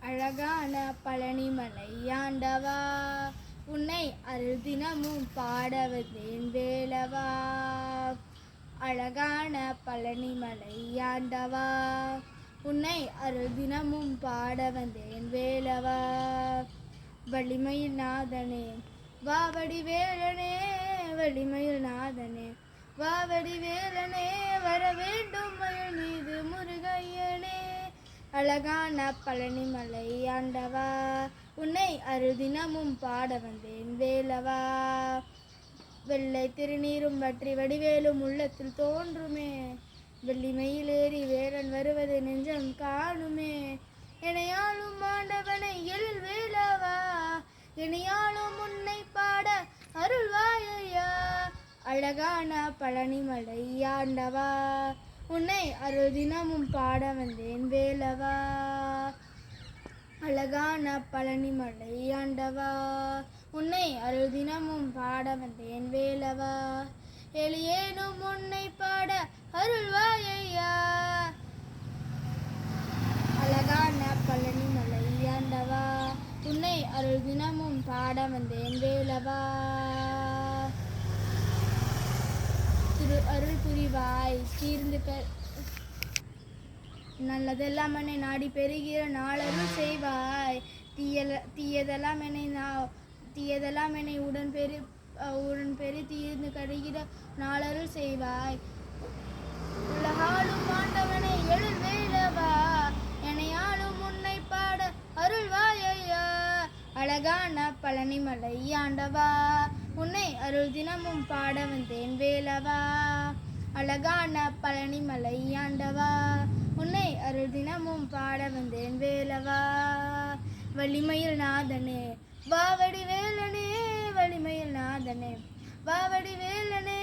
அழகான பழனிமலை ஆண்டவா, உன்னை அருள் தினமும் பாட வந்தேன் வேலவா. அழகான பழனிமலை ஆண்டவா, உன்னை அருள் தினமும் பாட வந்தேன் வேலவா. வலிமையில் நாதனே வாவடி வேலனே, வலிமையில் நாதனே வாவடி வேலனே, வர வேண்டும் மயில் மீது முருகையனே. அழகான பழனிமலை ஆண்டவா, உன்னை அருள் தினமும் பாட வந்தேன் வேலவா. வெள்ளை திருநீரும் வற்றி வடிவேலும் உள்ளத்தில் தோன்றுமே, வெள்ளிமையில் ஏறி வேலன் வருவது நெஞ்சம் காணுமே. இணையாலும் ஆண்டவனை எழில் வேலவா, இணையாலும் உன்னை பாட அருள்வாயா. அழகான பழனிமலை ஆண்டவா, உன்னை அருள் தினமும் பாட வந்தேன் வேலவா. அழகான பழனிமலை ஆண்டவா, உன்னை அருள் தினமும் பாட வந்தேன் வேலவா. எளியேனும் உன்னை பாட அருள்வாயா. அழகான பழனிமலை ஆண்டவா, உன்னை அருள் தினமும் பாட வந்தேன் வேலவா. திரு அருள் புரிவாய் தீர்ந்து நல்லதெல்லாம் என்னை நாடி பெறுகிற நாளருள் செய்வாய். தீயதெல்லாம் என்னை உடன் பெரு தீர்ந்து கருகிற நாளருள் செய்வாய். உலகாலும் ஆண்டவனை எழில் வேலவா, எனையாலும் உன்னை பாட அருள்வாயா. அழகான பழனிமலை ஆண்டவா, உன்னை அருள் தினமும் பாட வந்தேன் வேலவா. அழகான பழனிமலை ஆண்டவா, உன்னை அருள் தினமும் பாட வந்தேன் வேலவா. வலிமையில் நாதனே வாவடி வேலனே, வலிமையில் நாதனே வாவடி வேலனே,